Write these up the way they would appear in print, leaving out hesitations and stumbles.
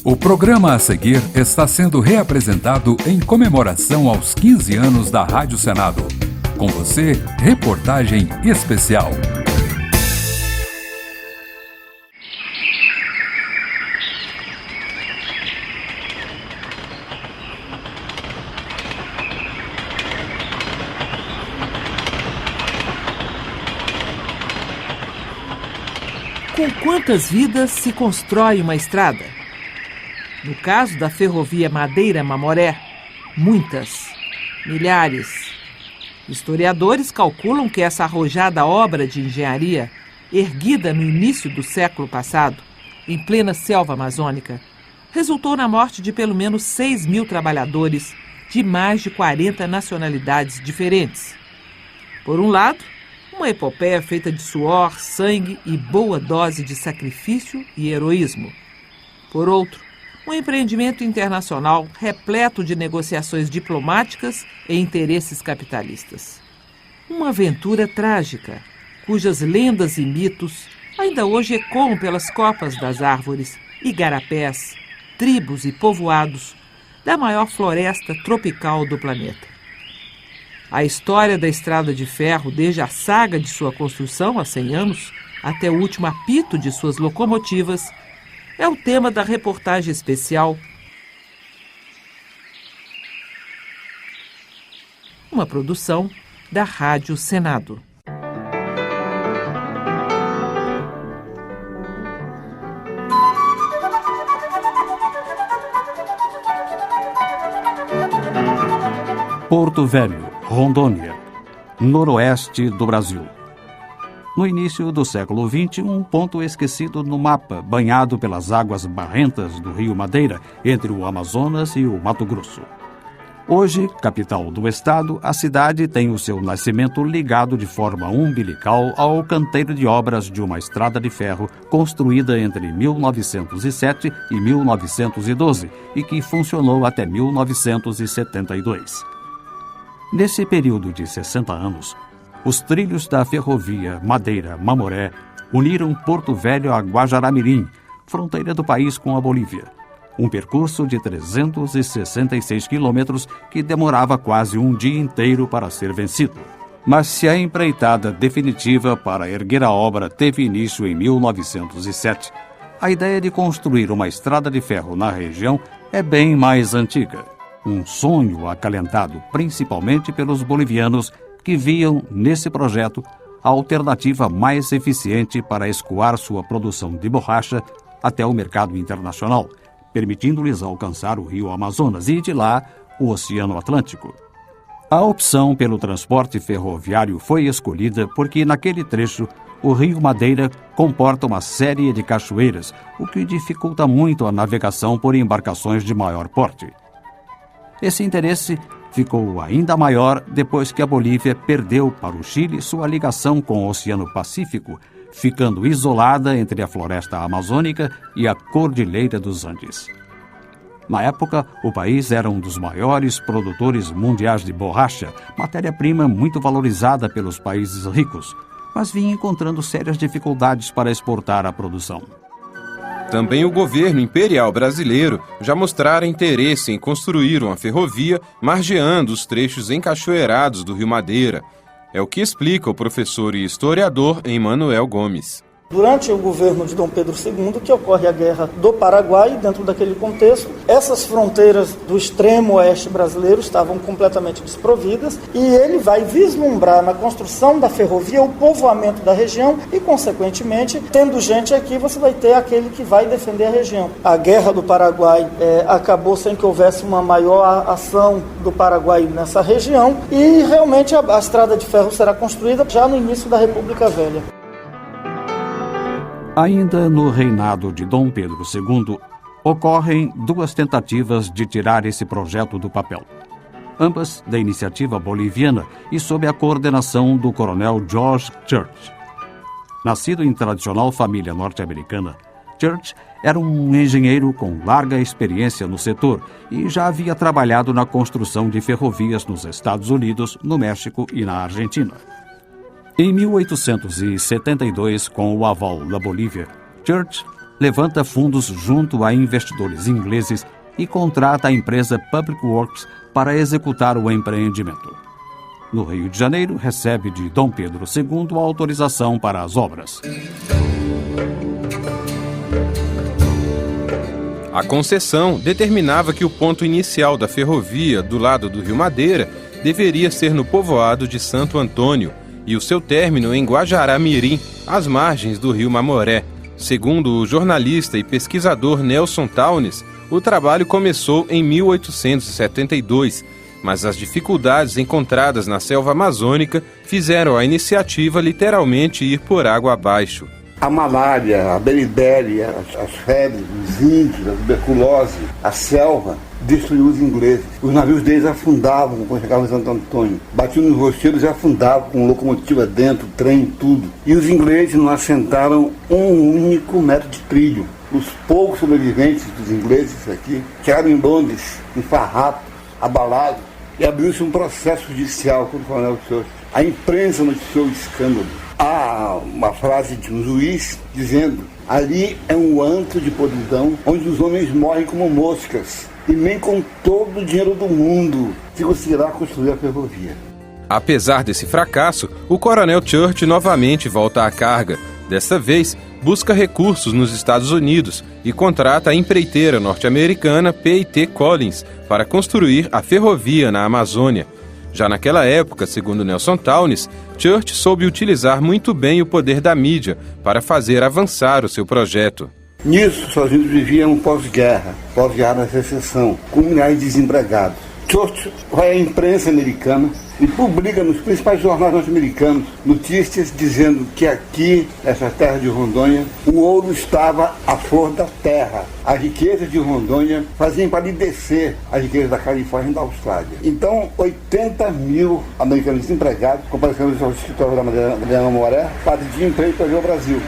O programa a seguir está sendo reapresentado em comemoração aos 15 anos da Rádio Senado. Com você, reportagem especial. Com quantas vidas se constrói uma estrada? No caso da ferrovia Madeira-Mamoré, muitas, milhares. Historiadores calculam que essa arrojada obra de engenharia, erguida no início do século passado, em plena selva amazônica, resultou na morte de pelo menos 6.000 trabalhadores de mais de 40 nacionalidades diferentes. Por um lado, uma epopeia feita de suor, sangue e boa dose de sacrifício e heroísmo. Por outro, um empreendimento internacional repleto de negociações diplomáticas e interesses capitalistas. Uma aventura trágica, cujas lendas e mitos ainda hoje ecoam pelas copas das árvores, igarapés, tribos e povoados da maior floresta tropical do planeta. A história da Estrada de Ferro, desde a saga de sua construção há 100 anos até o último apito de suas locomotivas, é o tema da reportagem especial. Uma produção da Rádio Senado. Porto Velho, Rondônia, noroeste do Brasil. No início do século XX, um ponto esquecido no mapa, banhado pelas águas barrentas do Rio Madeira, entre o Amazonas e o Mato Grosso. Hoje, capital do estado, a cidade tem o seu nascimento ligado de forma umbilical ao canteiro de obras de uma estrada de ferro construída entre 1907 e 1912 e que funcionou até 1972. Nesse período de 60 anos, os trilhos da ferrovia Madeira-Mamoré uniram Porto Velho a Guajará-Mirim, fronteira do país com a Bolívia. Um percurso de 366 quilômetros que demorava quase um dia inteiro para ser vencido. Mas se a empreitada definitiva para erguer a obra teve início em 1907, a ideia de construir uma estrada de ferro na região é bem mais antiga. Um sonho acalentado principalmente pelos bolivianos que viam nesse projeto a alternativa mais eficiente para escoar sua produção de borracha até o mercado internacional, permitindo-lhes alcançar o rio Amazonas e, de lá, o Oceano Atlântico. A opção pelo transporte ferroviário foi escolhida porque, naquele trecho, o rio Madeira comporta uma série de cachoeiras, o que dificulta muito a navegação por embarcações de maior porte. Esse interesse ficou ainda maior depois que a Bolívia perdeu para o Chile sua ligação com o Oceano Pacífico, ficando isolada entre a floresta amazônica e a Cordilheira dos Andes. Na época, o país era um dos maiores produtores mundiais de borracha, matéria-prima muito valorizada pelos países ricos, mas vinha encontrando sérias dificuldades para exportar a produção. Também o governo imperial brasileiro já mostrara interesse em construir uma ferrovia margeando os trechos encachoeirados do Rio Madeira. É o que explica o professor e historiador Emanuel Gomes. Durante o governo de Dom Pedro II, que ocorre a Guerra do Paraguai, dentro daquele contexto, essas fronteiras do extremo oeste brasileiro estavam completamente desprovidas e ele vai vislumbrar na construção da ferrovia o povoamento da região e, consequentemente, tendo gente aqui, você vai ter aquele que vai defender a região. A Guerra do Paraguai acabou sem que houvesse uma maior ação do Paraguai nessa região e, realmente, a estrada de ferro será construída já no início da República Velha. Ainda no reinado de Dom Pedro II, ocorrem duas tentativas de tirar esse projeto do papel. Ambas da iniciativa boliviana e sob a coordenação do coronel George Church. Nascido em tradicional família norte-americana, Church era um engenheiro com larga experiência no setor e já havia trabalhado na construção de ferrovias nos Estados Unidos, no México e na Argentina. Em 1872, com o aval da Bolívia, Church levanta fundos junto a investidores ingleses e contrata a empresa Public Works para executar o empreendimento. No Rio de Janeiro, recebe de Dom Pedro II a autorização para as obras. A concessão determinava que o ponto inicial da ferrovia do lado do Rio Madeira deveria ser no povoado de Santo Antônio e o seu término em Guajará-Mirim, às margens do rio Mamoré. Segundo o jornalista e pesquisador Nelson Townes, o trabalho começou em 1872, mas as dificuldades encontradas na selva amazônica fizeram a iniciativa literalmente ir por água abaixo. A malária, a beriberi, as febres, os índios, a tuberculose, a selva destruiu os ingleses. Os navios deles afundavam quando chegavam em Santo Antônio. Batiam nos rosteiros e afundavam com locomotiva dentro, trem, tudo. E os ingleses não assentaram um único metro de trilho. Os poucos sobreviventes dos ingleses aqui chegaram em Londres, em farrapos, abalados, e abriu-se um processo judicial contra o Coronel Churchill. A imprensa noticiou o escândalo. Há uma frase de um juiz dizendo: ali é um antro de podridão onde os homens morrem como moscas e nem com todo o dinheiro do mundo se conseguirá construir a ferrovia. Apesar desse fracasso, o Coronel Churchill novamente volta à carga. Desta vez, busca recursos nos Estados Unidos e contrata a empreiteira norte-americana P&T Collins para construir a ferrovia na Amazônia. Já naquela época, segundo Nelson Townes, Churchill soube utilizar muito bem o poder da mídia para fazer avançar o seu projeto. Nisso, os Estados Unidos viviam pós-guerra da recessão, com milhares de desempregados. Churchill vai à imprensa americana e publica nos principais jornais norte-americanos notícias dizendo que aqui, nessa terra de Rondônia, o ouro estava à flor da terra. As riquezas de Rondônia faziam palidecer as riquezas da Califórnia e da Austrália. Então, 80 mil americanos desempregados compareceram ao escritório da Madeireira Mamoré para pedir emprego para vir ao Brasil.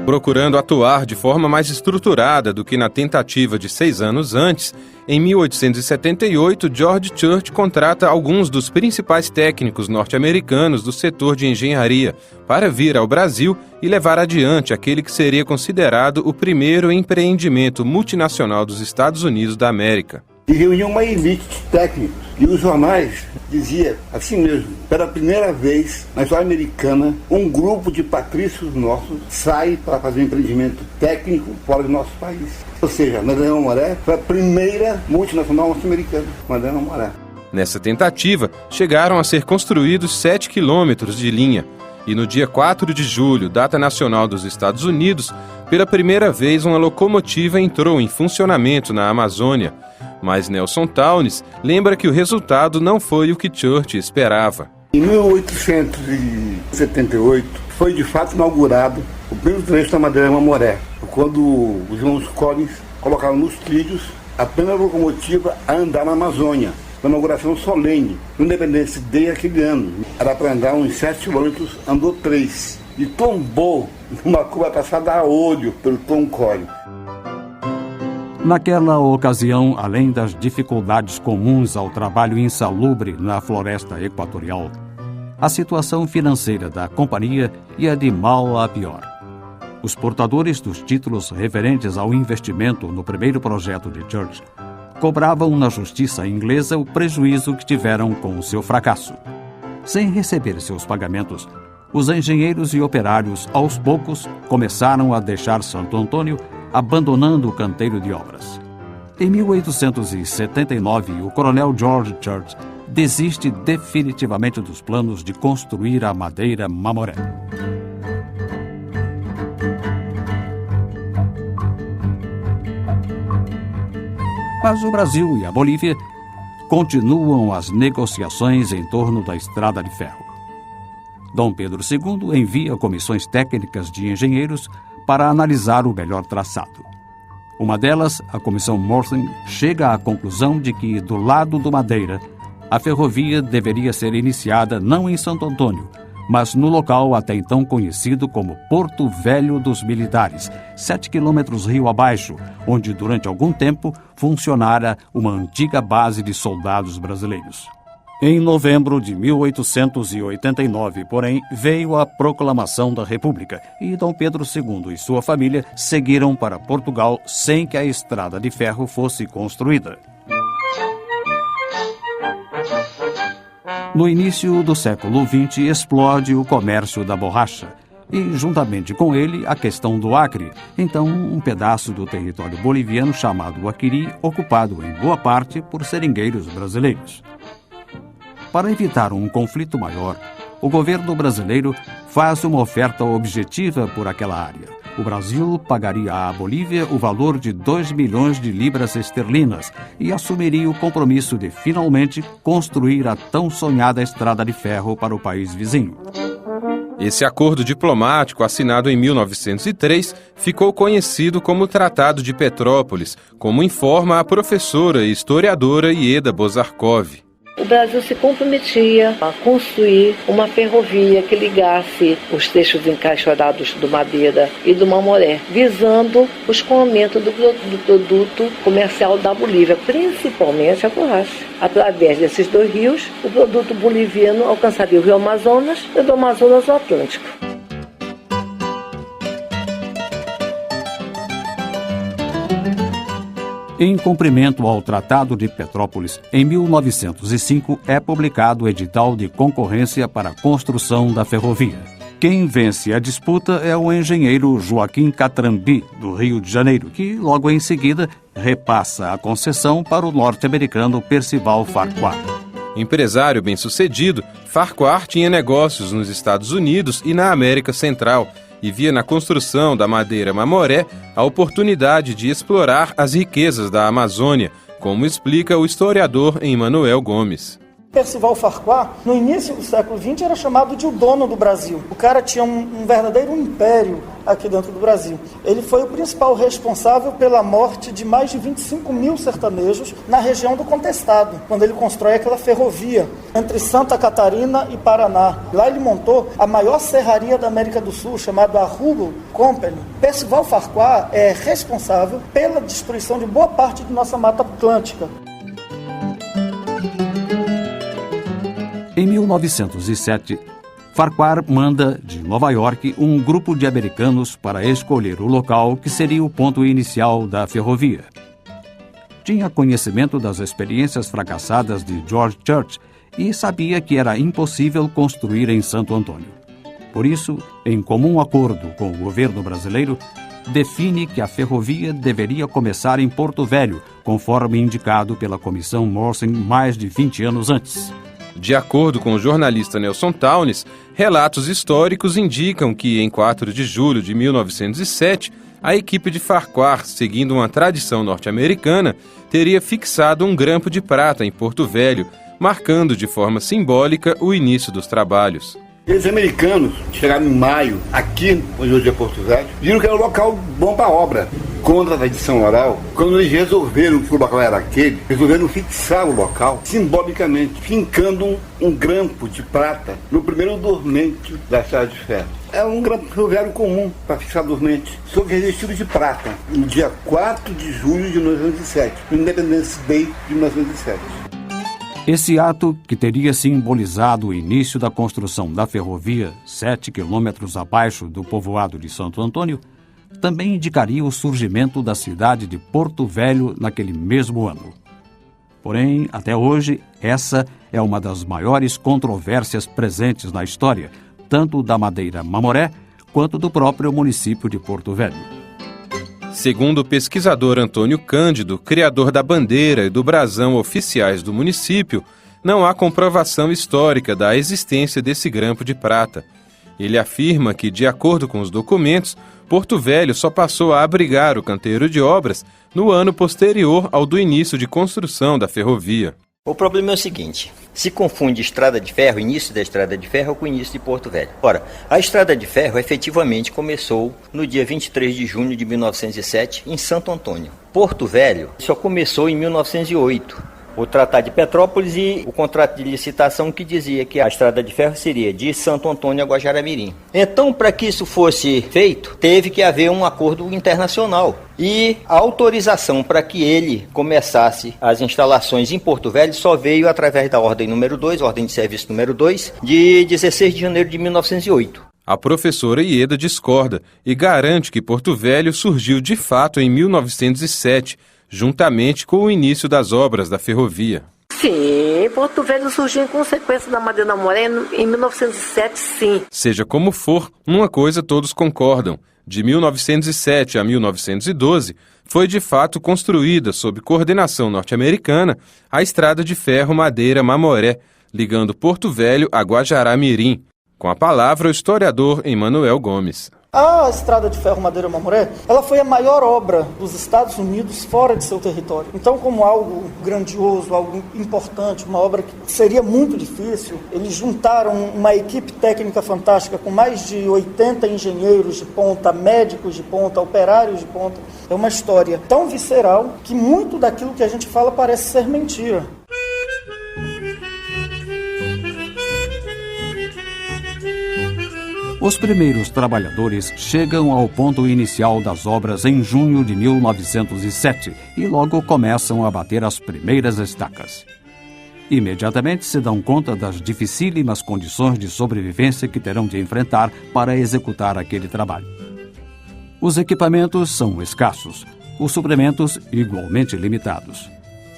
Procurando atuar de forma mais estruturada do que na tentativa de 6 anos antes, em 1878, George Churchill contrata alguns dos principais técnicos norte-americanos do setor de engenharia para vir ao Brasil e levar adiante aquele que seria considerado o primeiro empreendimento multinacional dos Estados Unidos da América. E reuniu uma elite de técnicos. E os jornais diziam assim mesmo: pela primeira vez na história americana, um grupo de patrícios nossos sai para fazer um empreendimento técnico fora do nosso país. Ou seja, a Madeireira Mamoré foi a primeira multinacional norte-americana, Madeireira Mamoré. Nessa tentativa, chegaram a ser construídos 7 quilômetros de linha. E no dia 4 de julho, data nacional dos Estados Unidos, pela primeira vez uma locomotiva entrou em funcionamento na Amazônia. Mas Nelson Townes lembra que o resultado não foi o que Churchill esperava. Em 1878, foi de fato inaugurado o primeiro trecho da Madeireira Mamoré, quando os irmãos Collins colocaram nos trilhos a primeira locomotiva a andar na Amazônia. Uma inauguração solene, no Independence Day aquele ano. Era para andar uns 7 quilômetros, andou 3. E tombou numa curva passada a olho pelo Tom Collins. Naquela ocasião, além das dificuldades comuns ao trabalho insalubre na floresta equatorial, a situação financeira da companhia ia de mal a pior. Os portadores dos títulos referentes ao investimento no primeiro projeto de Churchill cobravam na justiça inglesa o prejuízo que tiveram com o seu fracasso. Sem receber seus pagamentos, os engenheiros e operários, aos poucos, começaram a deixar Santo Antônio, abandonando o canteiro de obras. Em 1879, o coronel George Churchill desiste definitivamente dos planos de construir a Madeireira Mamoré. Mas o Brasil e a Bolívia continuam as negociações em torno da estrada de ferro. Dom Pedro II envia comissões técnicas de engenheiros para analisar o melhor traçado. Uma delas, a Comissão Morton, chega à conclusão de que, do lado do Madeira, a ferrovia deveria ser iniciada não em Santo Antônio, mas no local até então conhecido como Porto Velho dos Militares, 7 quilômetros rio abaixo, onde durante algum tempo funcionara uma antiga base de soldados brasileiros. Em novembro de 1889, porém, veio a proclamação da República e Dom Pedro II e sua família seguiram para Portugal sem que a estrada de ferro fosse construída. No início do século XX, explode o comércio da borracha e, juntamente com ele, a questão do Acre, então um pedaço do território boliviano chamado Aquiri, ocupado em boa parte por seringueiros brasileiros. Para evitar um conflito maior, o governo brasileiro faz uma oferta objetiva por aquela área. O Brasil pagaria à Bolívia o valor de 2 milhões de libras esterlinas e assumiria o compromisso de finalmente construir a tão sonhada estrada de ferro para o país vizinho. Esse acordo diplomático, assinado em 1903, ficou conhecido como Tratado de Petrópolis, como informa a professora e historiadora Ieda Bozarkov. O Brasil se comprometia a construir uma ferrovia que ligasse os trechos encaixorados do Madeira e do Mamoré, visando o escoamento do produto comercial da Bolívia, principalmente a borracha. Através desses dois rios, o produto boliviano alcançaria o Rio Amazonas e do Amazonas o Atlântico. Em cumprimento ao Tratado de Petrópolis, em 1905 é publicado o edital de concorrência para a construção da ferrovia. Quem vence a disputa é o engenheiro Joaquim Catrambi, do Rio de Janeiro, que logo em seguida repassa a concessão para o norte-americano Percival Farquhar. Empresário bem-sucedido, Farquhar tinha negócios nos Estados Unidos e na América Central e via na construção da madeira Mamoré a oportunidade de explorar as riquezas da Amazônia, como explica o historiador Emanuel Gomes. Percival Farquhar, no início do século XX, era chamado de o dono do Brasil. O cara tinha um verdadeiro império aqui dentro do Brasil. Ele foi o principal responsável pela morte de mais de 25 mil sertanejos na região do Contestado, quando ele constrói aquela ferrovia entre Santa Catarina e Paraná. Lá ele montou a maior serraria da América do Sul, chamada Arrugo Company. Percival Farquhar é responsável pela destruição de boa parte de nossa Mata Atlântica. Em 1907, Farquhar manda de Nova York um grupo de americanos para escolher o local que seria o ponto inicial da ferrovia. Tinha conhecimento das experiências fracassadas de George Church e sabia que era impossível construir em Santo Antônio. Por isso, em comum acordo com o governo brasileiro, define que a ferrovia deveria começar em Porto Velho, conforme indicado pela Comissão Morrison mais de 20 anos antes. De acordo com o jornalista Nelson Townes, relatos históricos indicam que, em 4 de julho de 1907, a equipe de Farquhar, seguindo uma tradição norte-americana, teria fixado um grampo de prata em Porto Velho, marcando de forma simbólica o início dos trabalhos. Os americanos chegaram em maio, aqui onde hoje é Porto Velho, viram que era um local bom para a obra. Contra a tradição oral, quando eles resolveram que o local era aquele, resolveram fixar o local simbolicamente, fincando um grampo de prata no primeiro dormente da estrada de ferro. É um grampo ferroviário comum para fixar dormente, só que revestido de prata, no dia 4 de julho de 1907, no Independence Day de 1907. Esse ato, que teria simbolizado o início da construção da ferrovia 7 quilômetros abaixo do povoado de Santo Antônio, também indicaria o surgimento da cidade de Porto Velho naquele mesmo ano. Porém, até hoje, essa é uma das maiores controvérsias presentes na história, tanto da madeira Mamoré quanto do próprio município de Porto Velho. Segundo o pesquisador Antônio Cândido, criador da bandeira e do brasão oficiais do município, não há comprovação histórica da existência desse grampo de prata. Ele afirma que, de acordo com os documentos, Porto Velho só passou a abrigar o canteiro de obras no ano posterior ao do início de construção da ferrovia. O problema é o seguinte, se confunde estrada de ferro, início da estrada de ferro com o início de Porto Velho. Ora, a estrada de ferro efetivamente começou no dia 23 de junho de 1907 em Santo Antônio. Porto Velho só começou em 1908, o Tratado de Petrópolis e o contrato de licitação que dizia que a estrada de ferro seria de Santo Antônio a Guajará-Mirim. Então, para que isso fosse feito, teve que haver um acordo internacional. E a autorização para que ele começasse as instalações em Porto Velho só veio através da Ordem número 2, Ordem de Serviço número 2, de 16 de janeiro de 1908. A professora Ieda discorda e garante que Porto Velho surgiu de fato em 1907, juntamente com o início das obras da ferrovia. Sim, Porto Velho surgiu em consequência da Madeira Mamoré em 1907, sim. Seja como for, numa coisa todos concordam. De 1907 a 1912, foi de fato construída, sob coordenação norte-americana, a estrada de ferro Madeira-Mamoré, ligando Porto Velho a Guajará-Mirim. Com a palavra, o historiador Emanuel Gomes. A estrada de ferro Madeira-Mamoré, ela foi a maior obra dos Estados Unidos fora de seu território. Então, como algo grandioso, algo importante, uma obra que seria muito difícil, eles juntaram uma equipe técnica fantástica com mais de 80 engenheiros de ponta, médicos de ponta, operários de ponta. É uma história tão visceral que muito daquilo que a gente fala parece ser mentira. Os primeiros trabalhadores chegam ao ponto inicial das obras em junho de 1907 e logo começam a bater as primeiras estacas. Imediatamente se dão conta das dificílimas condições de sobrevivência que terão de enfrentar para executar aquele trabalho. Os equipamentos são escassos, os suprimentos igualmente limitados.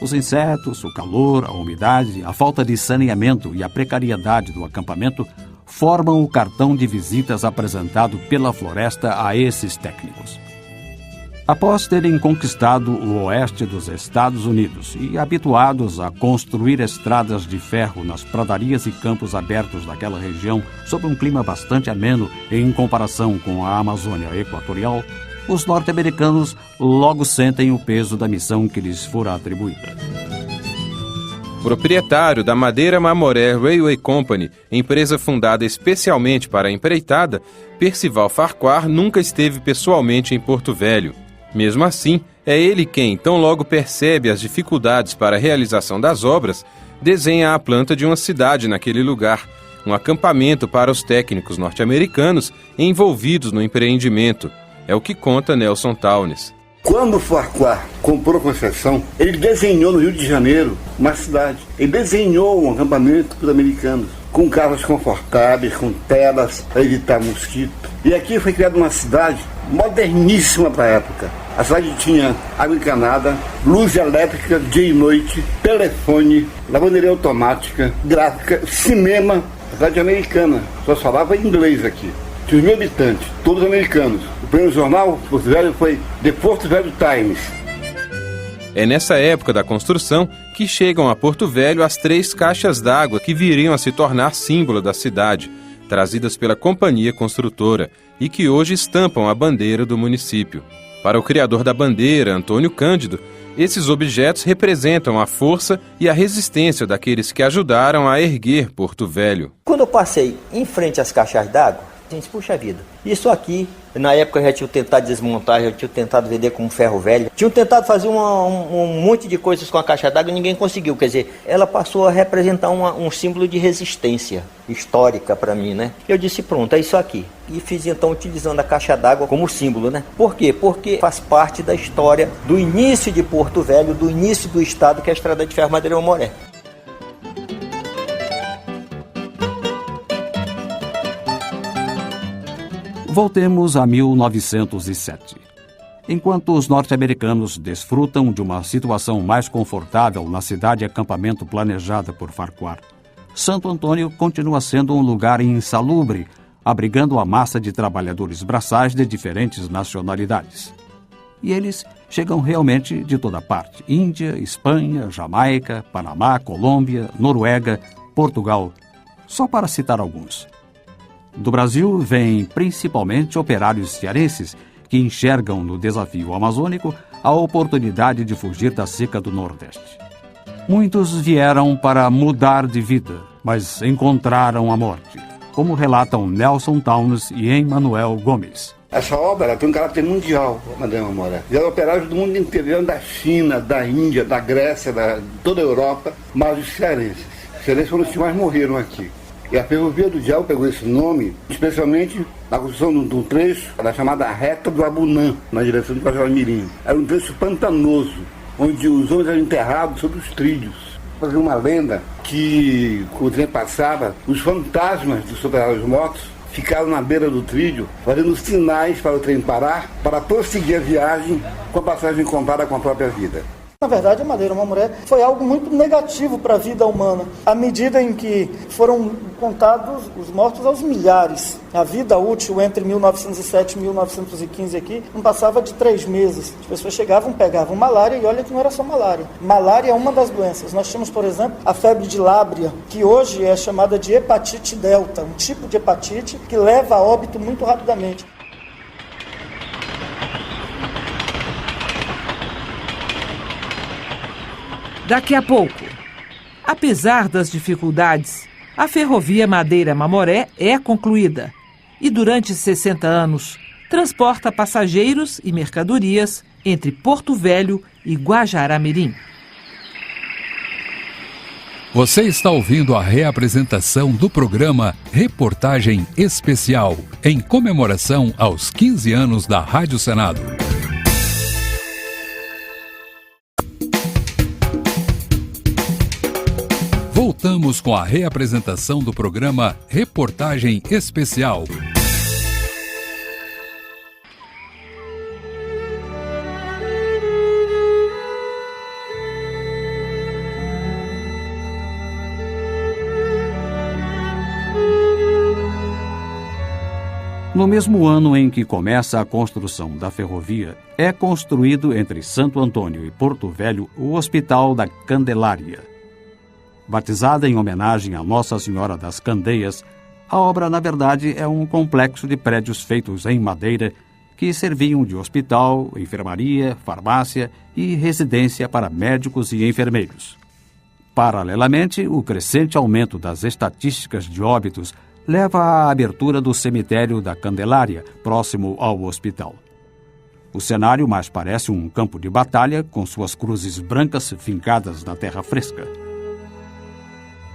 Os insetos, o calor, a umidade, a falta de saneamento e a precariedade do acampamento formam o cartão de visitas apresentado pela floresta a esses técnicos. Após terem conquistado o oeste dos Estados Unidos e habituados a construir estradas de ferro nas pradarias e campos abertos daquela região sob um clima bastante ameno em comparação com a Amazônia Equatorial, os norte-americanos logo sentem o peso da missão que lhes fora atribuída. Proprietário da Madeira Mamoré Railway Company, empresa fundada especialmente para a empreitada, Percival Farquhar nunca esteve pessoalmente em Porto Velho. Mesmo assim, é ele quem, tão logo percebe as dificuldades para a realização das obras, desenha a planta de uma cidade naquele lugar, um acampamento para os técnicos norte-americanos envolvidos no empreendimento. É o que conta Nelson Townes. Quando o Farquhar comprou a concessão, ele desenhou no Rio de Janeiro uma cidade. Ele desenhou um acampamento para os americanos, com casas confortáveis, com telas para evitar mosquito. E aqui foi criada uma cidade moderníssima para a época. A cidade tinha água encanada, luz elétrica dia e noite, telefone, lavanderia automática, gráfica, cinema. A cidade americana, só falava inglês aqui. Tinha 1.000 habitantes, todos americanos. O primeiro jornal, Porto Velho, foi The Porto Velho Times. É nessa época da construção que chegam a Porto Velho as 3 caixas d'água que viriam a se tornar símbolo da cidade, trazidas pela companhia construtora e que hoje estampam a bandeira do município. Para o criador da bandeira, Antônio Cândido, esses objetos representam a força e a resistência daqueles que ajudaram a erguer Porto Velho. Quando eu passei em frente às caixas d'água, gente, puxa vida, isso aqui, na época eu já tinha tentado desmontar, já tinha tentado vender como ferro velho, tinha tentado fazer um monte de coisas com a caixa d'água e ninguém conseguiu, quer dizer, ela passou a representar um símbolo de resistência histórica para mim, né? Eu disse, pronto, é isso aqui. E fiz então utilizando a caixa d'água como símbolo, né? Por quê? Porque faz parte da história do início de Porto Velho, do início do estado, que é a estrada de ferro Madeira-Mamoré. Voltemos a 1907. Enquanto os norte-americanos desfrutam de uma situação mais confortável na cidade-acampamento planejada por Farquhar, Santo Antônio continua sendo um lugar insalubre, abrigando a massa de trabalhadores braçais de diferentes nacionalidades. E eles chegam realmente de toda parte: Índia, Espanha, Jamaica, Panamá, Colômbia, Noruega, Portugal, só para citar alguns. Do Brasil vêm principalmente operários cearenses que enxergam no desafio amazônico a oportunidade de fugir da seca do Nordeste. Muitos vieram para mudar de vida, mas encontraram a morte. como relatam Nelson Townes e Emmanuel Gomes. Essa obra tem um caráter mundial, Madeira Mamoré. Já operários do mundo inteiro, da China, da Índia, da Grécia, de toda a Europa, mas os cearenses. Os cearenses foram os que mais morreram aqui. E a Ferrovia do Diabo pegou esse nome, especialmente na construção de um trecho da chamada Reta do Abunã, na direção de Guajará-Mirim. Era um trecho pantanoso, onde os homens eram enterrados sobre os trilhos. Havia uma lenda que, quando o trem passava, os fantasmas dos operários mortos ficaram na beira do trilho, fazendo sinais para o trem parar, para prosseguir a viagem com a passagem comprada com a própria vida. Na verdade, a Madeira Mamoré foi algo muito negativo para a vida humana, à medida em que foram contados os mortos aos milhares. A vida útil entre 1907 e 1915 aqui não passava de 3 meses. As pessoas chegavam, pegavam malária, e olha que não era só malária. Malária é uma das doenças. Nós temos, por exemplo, a febre de lábria, que hoje é chamada de hepatite delta, um tipo de hepatite que leva a óbito muito rapidamente. Daqui a pouco, apesar das dificuldades, a ferrovia Madeira-Mamoré é concluída e durante 60 anos transporta passageiros e mercadorias entre Porto Velho e Guajará-Mirim. Você está ouvindo a reapresentação do programa Reportagem Especial, em comemoração aos 15 anos da Rádio Senado. Voltamos com a reapresentação do programa Reportagem Especial. No mesmo ano em que começa a construção da ferrovia, é construído entre Santo Antônio e Porto Velho o Hospital da Candelária. Batizada em homenagem a Nossa Senhora das Candeias, a obra, na verdade, é um complexo de prédios feitos em madeira que serviam de hospital, enfermaria, farmácia e residência para médicos e enfermeiros. Paralelamente, o crescente aumento das estatísticas de óbitos leva à abertura do cemitério da Candelária, próximo ao hospital. O cenário mais parece um campo de batalha, com suas cruzes brancas fincadas na terra fresca.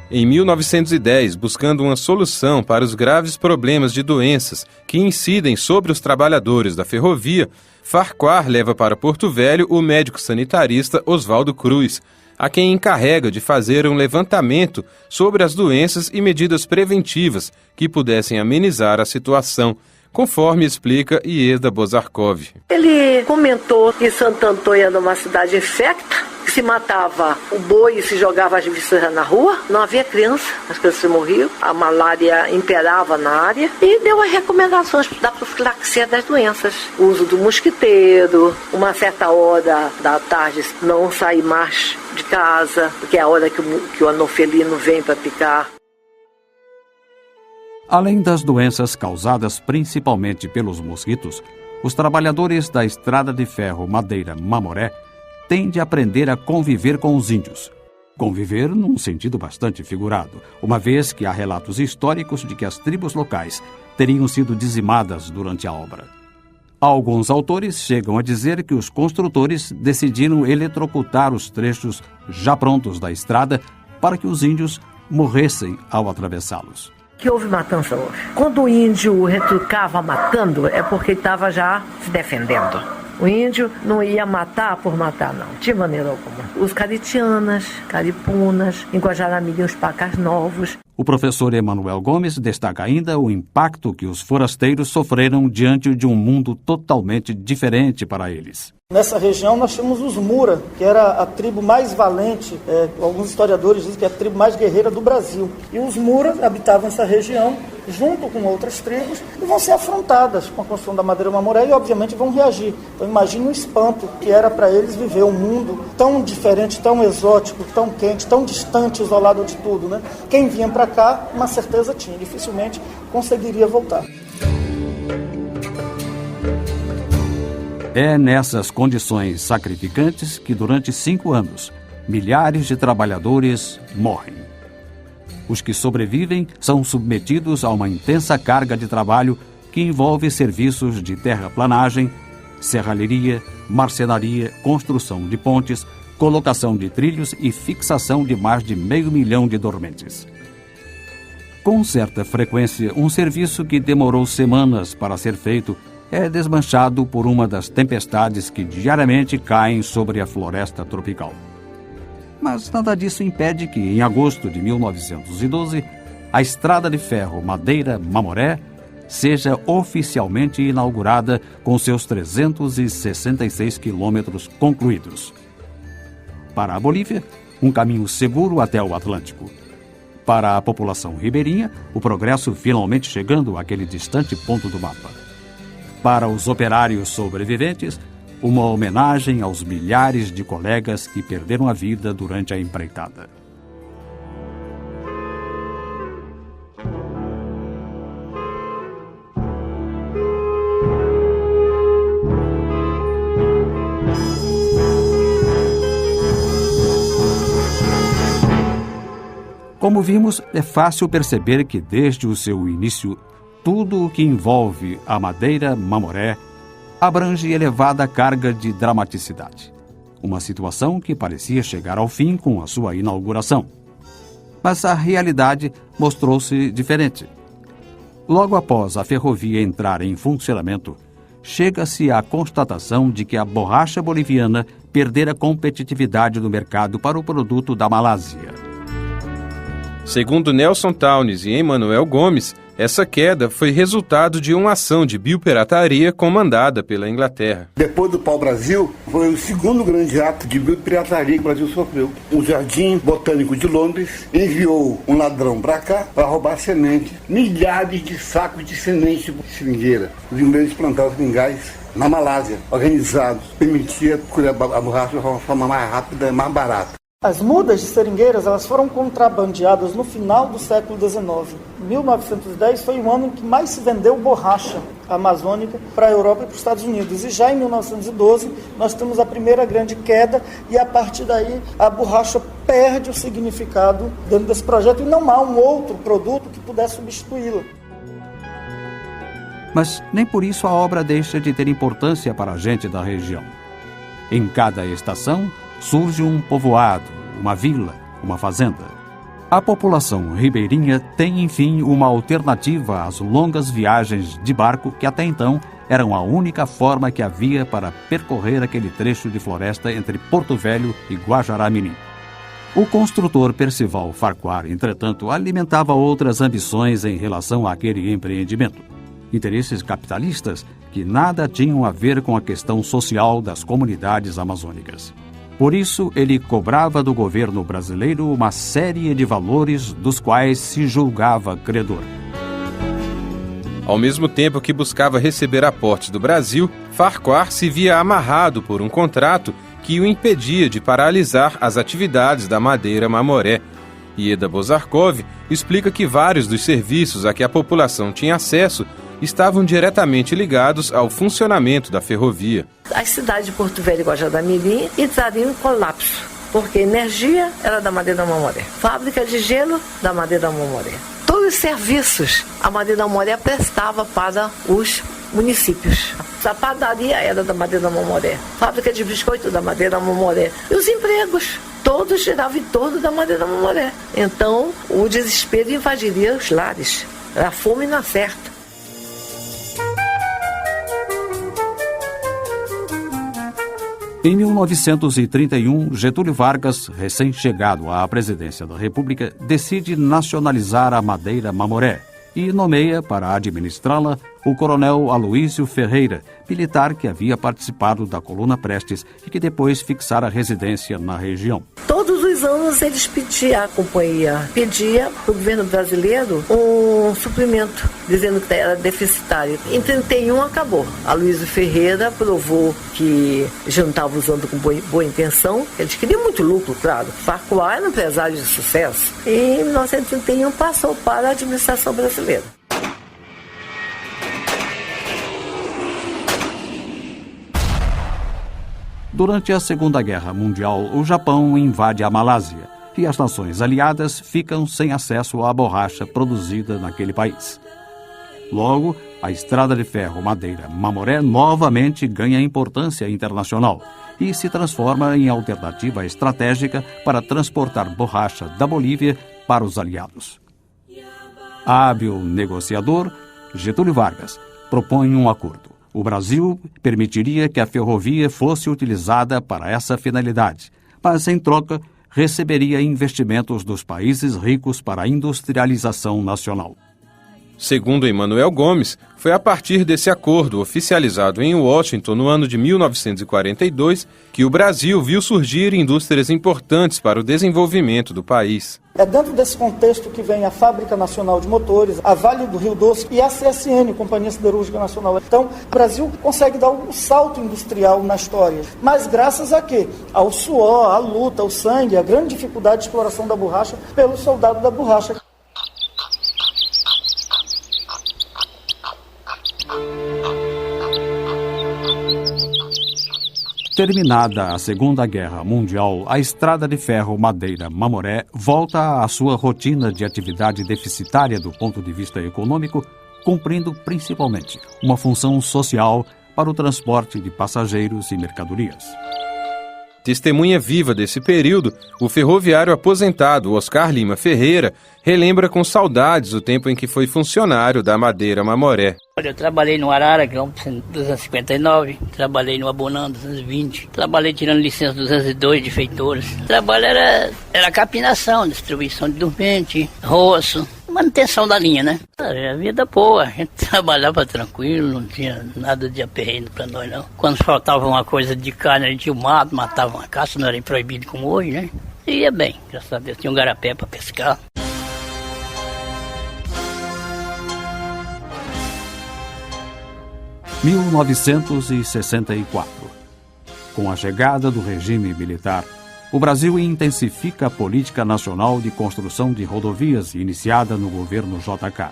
Em 1910, buscando uma solução para os graves problemas de doenças que incidem sobre os trabalhadores da ferrovia, Farquhar leva para Porto Velho o médico sanitarista Oswaldo Cruz, a quem encarrega de fazer um levantamento sobre as doenças e medidas preventivas que pudessem amenizar a situação, conforme explica Ieda Bozarkov. Ele comentou que Santo Antônio era uma cidade infecta, que se matava o boi e se jogava as visceras na rua, não havia criança, as crianças morriam, a malária imperava na área e deu as recomendações da profilaxia das doenças. O uso do mosquiteiro, uma certa hora da tarde não sair mais de casa, porque é a hora que o anofelino vem para picar. Além das doenças causadas principalmente pelos mosquitos, os trabalhadores da Estrada de Ferro Madeira-Mamoré têm de aprender a conviver com os índios. Conviver num sentido bastante figurado, uma vez que há relatos históricos de que as tribos locais teriam sido dizimadas durante a obra. Alguns autores chegam a dizer que os construtores decidiram eletrocutar os trechos já prontos da estrada para que os índios morressem ao atravessá-los. Que houve matança hoje. Quando o índio retrucava matando, é porque estava já se defendendo. O índio não ia matar por matar, não, de maneira alguma. Os caritianas, caripunas, em Guajará-Mirim, os pacas novos. O professor Emmanuel Gomes destaca ainda o impacto que os forasteiros sofreram diante de um mundo totalmente diferente para eles. Nessa região nós temos os Mura, que era a tribo mais valente, alguns historiadores dizem que é a tribo mais guerreira do Brasil. E os Mura habitavam essa região junto com outras tribos e vão ser afrontadas com a construção da Madeira Mamoré e obviamente vão reagir. Então imagine o espanto que era para eles viver um mundo tão diferente, tão exótico, tão quente, tão distante, isolado de tudo, né? Quem vinha para cá, uma certeza tinha, dificilmente conseguiria voltar. É nessas condições sacrificantes que, durante 5 anos, milhares de trabalhadores morrem. Os que sobrevivem são submetidos a uma intensa carga de trabalho que envolve serviços de terraplanagem, serralheria, marcenaria, construção de pontes, colocação de trilhos e fixação de mais de 500 mil de dormentes. Com certa frequência, um serviço que demorou semanas para ser feito é desmanchado por uma das tempestades que diariamente caem sobre a floresta tropical. Mas nada disso impede que, em agosto de 1912, a estrada de ferro Madeira-Mamoré seja oficialmente inaugurada com seus 366 quilômetros concluídos. Para a Bolívia, um caminho seguro até o Atlântico. Para a população ribeirinha, o progresso finalmente chegando àquele distante ponto do mapa. Para os operários sobreviventes, uma homenagem aos milhares de colegas que perderam a vida durante a empreitada. Como vimos, é fácil perceber que desde o seu início, tudo o que envolve a Madeira-Mamoré abrange elevada carga de dramaticidade. Uma situação que parecia chegar ao fim com a sua inauguração. Mas a realidade mostrou-se diferente. Logo após a ferrovia entrar em funcionamento, chega-se à constatação de que a borracha boliviana perdera competitividade no mercado para o produto da Malásia. Segundo Nelson Townes e Emanuel Gomes, essa queda foi resultado de uma ação de biopirataria comandada pela Inglaterra. Depois do pau-brasil, foi o segundo grande ato de biopirataria que o Brasil sofreu. O Jardim Botânico de Londres enviou um ladrão para cá para roubar semente, milhares de sacos de semente de seringueira. Os ingleses plantavam seringais na Malásia, organizados, permitia colher a borracha de uma forma mais rápida e mais barata. As mudas de seringueiras elas foram contrabandeadas no final do século XIX. 1910 foi o ano em que mais se vendeu borracha amazônica para a Europa e para os Estados Unidos. E já em 1912 nós temos a primeira grande queda e a partir daí a borracha perde o significado dentro desse projeto e não há um outro produto que pudesse substituí-la. Mas nem por isso a obra deixa de ter importância para a gente da região. Em cada estação surge um povoado, uma vila, uma fazenda. A população ribeirinha tem, enfim, uma alternativa às longas viagens de barco que até então eram a única forma que havia para percorrer aquele trecho de floresta entre Porto Velho e Guajará-Mirim. O construtor Percival Farquhar, entretanto, alimentava outras ambições em relação àquele empreendimento. Interesses capitalistas que nada tinham a ver com a questão social das comunidades amazônicas. Por isso, ele cobrava do governo brasileiro uma série de valores dos quais se julgava credor. Ao mesmo tempo que buscava receber aportes do Brasil, Farquhar se via amarrado por um contrato que o impedia de paralisar as atividades da Madeira-Mamoré. Ieda Bozarkov explica que vários dos serviços a que a população tinha acesso estavam diretamente ligados ao funcionamento da ferrovia. As cidades de Porto Velho e Guajará-Mirim entrariam em colapso, porque energia era da Madeira-Mamoré, fábrica de gelo da Madeira-Mamoré. Todos os serviços a Madeira-Mamoré prestava para os municípios. A padaria era da Madeira-Mamoré, fábrica de biscoito da Madeira-Mamoré. E os empregos, todos giravam em torno da Madeira-Mamoré. Então, o desespero invadiria os lares. Era fome na certa. Em 1931, Getúlio Vargas, recém-chegado à presidência da República, decide nacionalizar a Madeira-Mamoré e nomeia para administrá-la o coronel Aloísio Ferreira, militar que havia participado da Coluna Prestes e que depois fixara residência na região. Todos os anos eles pediam, a companhia pedia para o governo brasileiro um suprimento, dizendo que era deficitário. Em 31 acabou. Aloísio Ferreira provou que já não estava usando com boa intenção. Eles queriam muito lucro, claro. Farquhar era um empresário de sucesso. E em 1931 passou para a administração brasileira. Durante a Segunda Guerra Mundial, o Japão invade a Malásia e as nações aliadas ficam sem acesso à borracha produzida naquele país. Logo, a estrada de ferro Madeira-Mamoré novamente ganha importância internacional e se transforma em alternativa estratégica para transportar borracha da Bolívia para os aliados. Hábil negociador, Getúlio Vargas propõe um acordo. O Brasil permitiria que a ferrovia fosse utilizada para essa finalidade, mas, em troca, receberia investimentos dos países ricos para a industrialização nacional. Segundo Emanuel Gomes, foi a partir desse acordo oficializado em Washington no ano de 1942 que o Brasil viu surgir indústrias importantes para o desenvolvimento do país. É dentro desse contexto que vem a Fábrica Nacional de Motores, a Vale do Rio Doce e a CSN, Companhia Siderúrgica Nacional. Então, o Brasil consegue dar um salto industrial na história. Mas graças a quê? Ao suor, à luta, ao sangue, à grande dificuldade de exploração da borracha pelo soldado da borracha. Terminada a Segunda Guerra Mundial, a estrada de ferro Madeira-Mamoré volta à sua rotina de atividade deficitária do ponto de vista econômico, cumprindo principalmente uma função social para o transporte de passageiros e mercadorias. Testemunha viva desse período, o ferroviário aposentado Oscar Lima Ferreira relembra com saudades o tempo em que foi funcionário da Madeira-Mamoré. Eu trabalhei no Arara, que é 259, trabalhei no Abunã, 220, trabalhei tirando licença 202 de feitores. O trabalho era capinação, distribuição de dormente, roço, manutenção da linha, né? A vida boa, a gente trabalhava tranquilo, não tinha nada de aperreio pra nós, não. Quando faltava uma coisa de carne, a gente ia o mato, matava uma caça, não era proibido como hoje, né? E ia bem, graças a Deus, tinha um garapé pra pescar. Em 1964. Com a chegada do regime militar, o Brasil intensifica a política nacional de construção de rodovias iniciada no governo JK.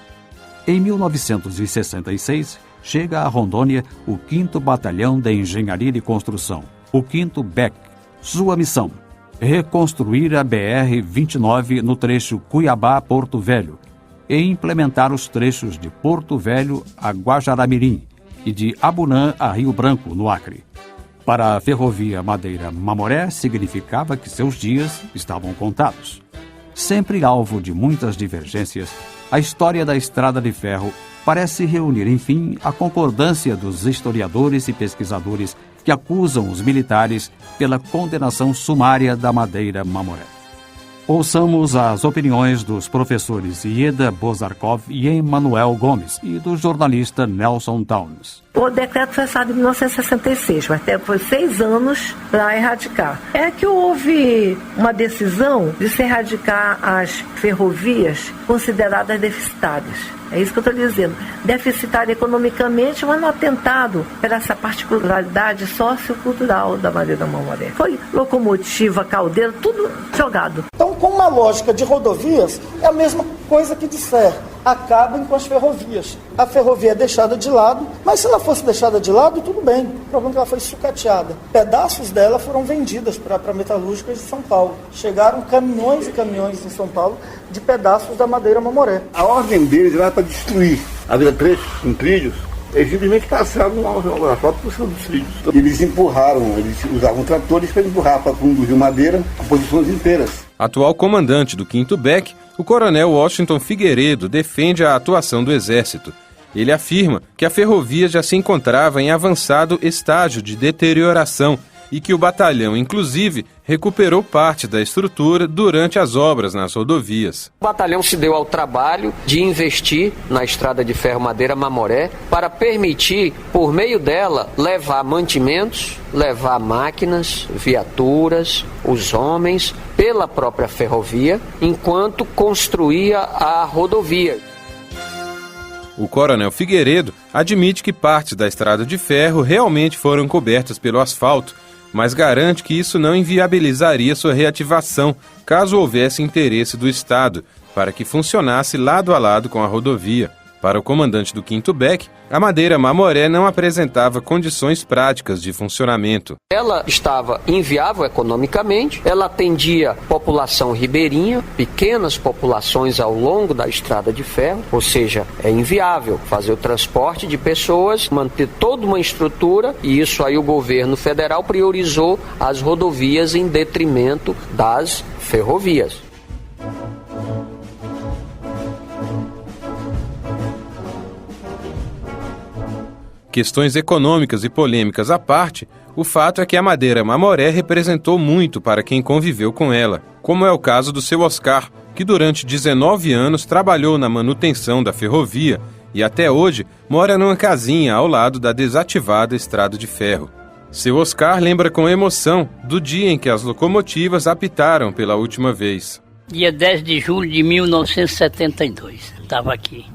Em 1966, chega a Rondônia o 5º Batalhão de Engenharia de Construção, o 5º BEC. Sua missão: reconstruir a BR-29 no trecho Cuiabá-Porto Velho e implementar os trechos de Porto Velho a Guajará-Mirim e de Abunã a Rio Branco, no Acre. Para a ferrovia Madeira-Mamoré, significava que seus dias estavam contados. Sempre alvo de muitas divergências, a história da estrada de ferro parece reunir, enfim, a concordância dos historiadores e pesquisadores que acusam os militares pela condenação sumária da Madeira-Mamoré. Ouçamos as opiniões dos professores Ieda Bozarkov e Emanuel Gomes e do jornalista Nelson Townes. O decreto foi assinado em 1966, mas foi 6 anos para erradicar. É que houve uma decisão de se erradicar as ferrovias consideradas deficitárias. É isso que eu estou dizendo. Deficitária economicamente, mas no atentado pela essa particularidade sociocultural da Madeira-Mamoré. Foi locomotiva, caldeira, tudo jogado. Então, com uma lógica de rodovias, é a mesma coisa que disser: acabem com as ferrovias. A ferrovia é deixada de lado, mas se ela fosse deixada de lado, tudo bem. O problema é que ela foi sucateada. Pedaços dela foram vendidas para metalúrgicas de São Paulo. Chegaram caminhões e caminhões em São Paulo de pedaços da Madeira-Mamoré. A ordem deles era para destruir. Havia trechos com trilhos. Eles simplesmente passaram no asfalto por cima dos trilhos. Eles empurraram, eles usavam tratores para empurrar para fundo do Rio Madeira a posições inteiras. Atual comandante do 5º BEC, o coronel Washington Figueiredo defende a atuação do Exército. Ele afirma que a ferrovia já se encontrava em avançado estágio de deterioração e que o batalhão, inclusive, recuperou parte da estrutura durante as obras nas rodovias. O batalhão se deu ao trabalho de investir na estrada de ferro Madeira-Mamoré para permitir, por meio dela, levar mantimentos, levar máquinas, viaturas, os homens, pela própria ferrovia, enquanto construía a rodovia. O coronel Figueiredo admite que partes da estrada de ferro realmente foram cobertas pelo asfalto, mas garante que isso não inviabilizaria sua reativação, caso houvesse interesse do Estado, para que funcionasse lado a lado com a rodovia. Para o comandante do 5º BEC, a madeira Mamoré não apresentava condições práticas de funcionamento. Ela estava inviável economicamente, ela atendia população ribeirinha, pequenas populações ao longo da estrada de ferro, ou seja, é inviável fazer o transporte de pessoas, manter toda uma estrutura, e isso aí o governo federal priorizou as rodovias em detrimento das ferrovias. Questões econômicas e polêmicas à parte, o fato é que a madeira Mamoré representou muito para quem conviveu com ela, como é o caso do seu Oscar, que durante 19 anos trabalhou na manutenção da ferrovia e até hoje mora numa casinha ao lado da desativada estrada de ferro. Seu Oscar lembra com emoção do dia em que as locomotivas apitaram pela última vez. Dia 10 de julho de 1972, estava aqui.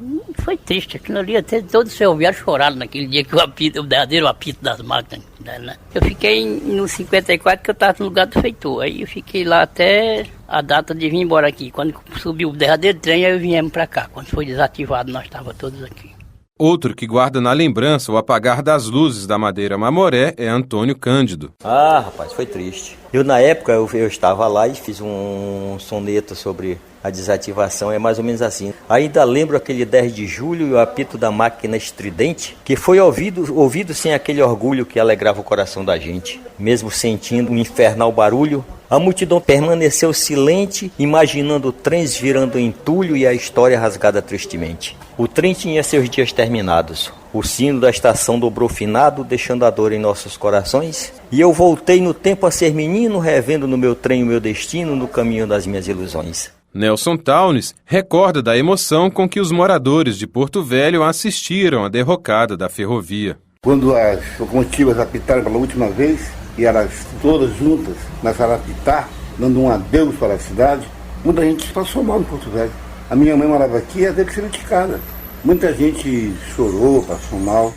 Foi triste, aquilo ali até todos os ferroviários choraram naquele dia que o verdadeiro apito das máquinas, né? Eu fiquei no 54 que eu estava no lugar do feitor, aí eu fiquei lá até a data de vir embora aqui. Quando subiu o derradeiro trem, aí viemos para cá. Quando foi desativado, nós estávamos todos aqui. Outro que guarda na lembrança o apagar das luzes da madeira Mamoré é Antônio Cândido. Ah, rapaz, foi triste. Na época, eu estava lá e fiz um soneto sobre a desativação, é mais ou menos assim. Ainda lembro aquele 10 de julho e o apito da máquina estridente, que foi ouvido sem aquele orgulho que alegrava o coração da gente. Mesmo sentindo um infernal barulho, a multidão permaneceu silente, imaginando trens virando entulho e a história rasgada tristemente. O trem tinha seus dias terminados. O sino da estação dobrou finado, deixando a dor em nossos corações. E eu voltei no tempo a ser menino, revendo no meu trem o meu destino, no caminho das minhas ilusões. Nelson Townes recorda da emoção com que os moradores de Porto Velho assistiram à derrocada da ferrovia. Quando as locomotivas apitaram pela última vez, e elas todas juntas começaram a apitar, dando um adeus para a cidade, muita gente passou mal em Porto Velho. A minha mãe morava aqui e ela teve que ser criticada. Muita gente chorou, passou mal.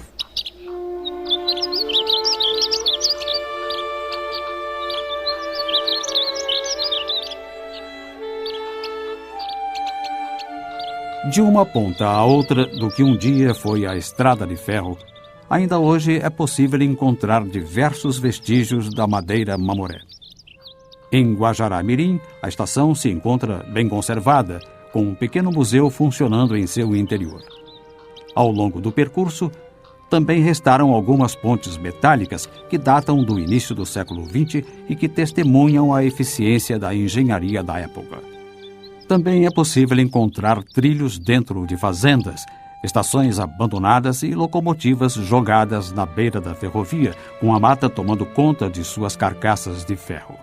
De uma ponta à outra do que um dia foi a estrada de ferro, ainda hoje é possível encontrar diversos vestígios da madeira Mamoré. Em Guajará-Mirim, a estação se encontra bem conservada, com um pequeno museu funcionando em seu interior. Ao longo do percurso, também restaram algumas pontes metálicas que datam do início do século XX e que testemunham a eficiência da engenharia da época. Também é possível encontrar trilhos dentro de fazendas, estações abandonadas e locomotivas jogadas na beira da ferrovia, com a mata tomando conta de suas carcaças de ferro.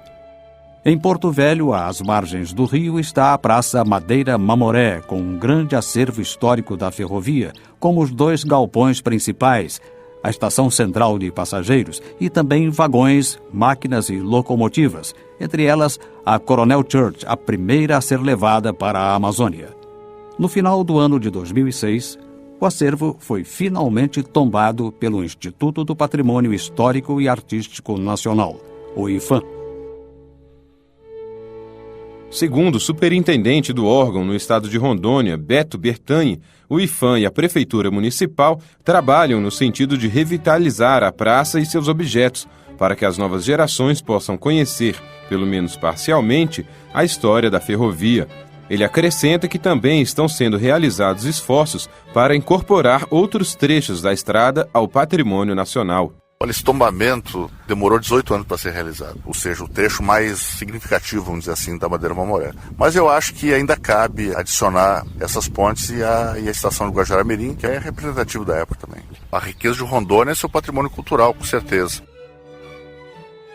Em Porto Velho, às margens do rio, está a Praça Madeira Mamoré, com um grande acervo histórico da ferrovia, como os 2 galpões principais, a estação central de passageiros e também vagões, máquinas e locomotivas, entre elas a Coronel Church, a primeira a ser levada para a Amazônia. No final do ano de 2006, o acervo foi finalmente tombado pelo Instituto do Patrimônio Histórico e Artístico Nacional, o IPHAN. Segundo o superintendente do órgão no estado de Rondônia, Beto Bertani, o IPHAN e a Prefeitura Municipal trabalham no sentido de revitalizar a praça e seus objetos, para que as novas gerações possam conhecer, pelo menos parcialmente, a história da ferrovia. Ele acrescenta que também estão sendo realizados esforços para incorporar outros trechos da estrada ao patrimônio nacional. Olha, esse tombamento demorou 18 anos para ser realizado, ou seja, o trecho mais significativo, vamos dizer assim, da Madeira Mamoré. Mas eu acho que ainda cabe adicionar essas pontes e a estação de Guajará-Mirim, que é representativo da época também. A riqueza de Rondônia é seu patrimônio cultural, com certeza.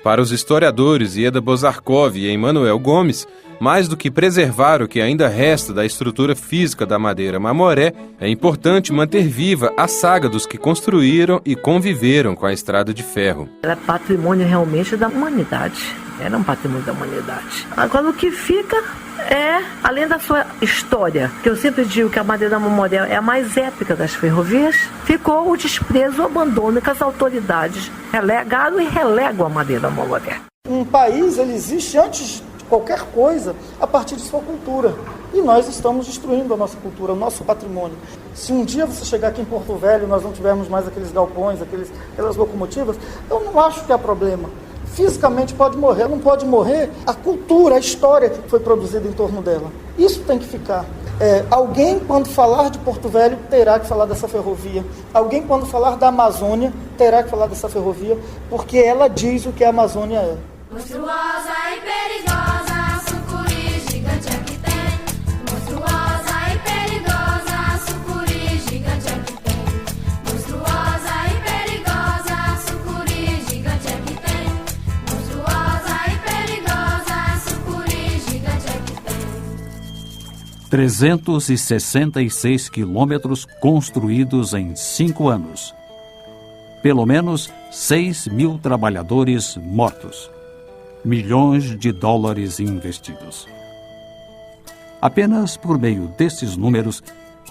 Para os historiadores Ieda Bozarkov e Emanuel Gomes, mais do que preservar o que ainda resta da estrutura física da madeira Mamoré, é importante manter viva a saga dos que construíram e conviveram com a estrada de ferro. Era patrimônio realmente da humanidade. Era um patrimônio da humanidade. Agora o que fica é, além da sua história, que eu sempre digo que a madeira Mamoré é a mais épica das ferrovias, ficou o desprezo, o abandono que as autoridades relegaram e relegam a madeira Mamoré. Um país, ele existe antes de qualquer coisa a partir de sua cultura. E nós estamos destruindo a nossa cultura, o nosso patrimônio. Se um dia você chegar aqui em Porto Velho e nós não tivermos mais aqueles galpões, aquelas locomotivas, eu não acho que há problema. Fisicamente pode morrer, não pode morrer a cultura, a história que foi produzida em torno dela. Isso tem que ficar. Alguém, quando falar de Porto Velho, terá que falar dessa ferrovia. Alguém, quando falar da Amazônia, terá que falar dessa ferrovia, porque ela diz o que a Amazônia é. Monstruosa e perigosa, a sucuri gigante aqui tem. Monstruosa e perigosa, a sucuri gigante aqui tem. Monstruosa e perigosa, a sucuri gigante aqui tem. Monstruosa e perigosa, a sucuri gigante aqui tem. 366 quilômetros construídos em 5 anos. Pelo menos 6.000 trabalhadores mortos. Milhões de dólares investidos. Apenas por meio desses números,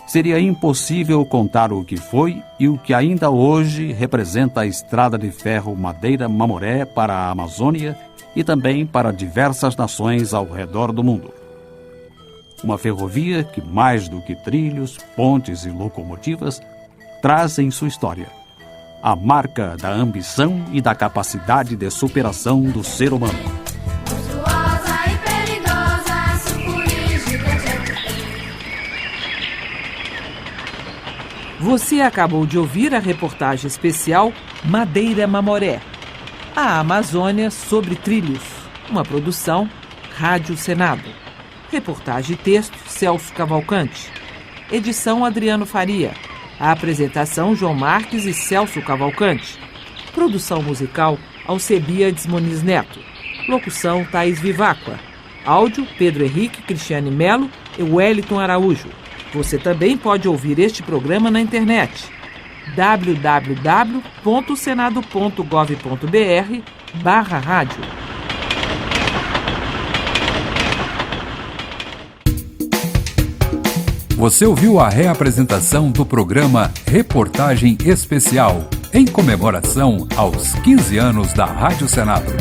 seria impossível contar o que foi e o que ainda hoje representa a estrada de ferro Madeira-Mamoré para a Amazônia e também para diversas nações ao redor do mundo. Uma ferrovia que, mais do que trilhos, pontes e locomotivas, traz em sua história a marca da ambição e da capacidade de superação do ser humano. Monstruosa e perigosa, a sucuri gigante aqui tem. Você acabou de ouvir a reportagem especial Madeira-Mamoré, a Amazônia sobre trilhos, uma produção Rádio Senado. Reportagem e texto Celso Cavalcante. Edição Adriano Faria. A apresentação João Marques e Celso Cavalcante. Produção musical Alcebiades Muniz Neto. Locução Thaís Viváqua. Áudio Pedro Henrique Cristiane Melo e Wellington Araújo. Você também pode ouvir este programa na internet www.senado.gov.br/rádio. Você ouviu a reapresentação do programa Reportagem Especial, em comemoração aos 15 anos da Rádio Senado.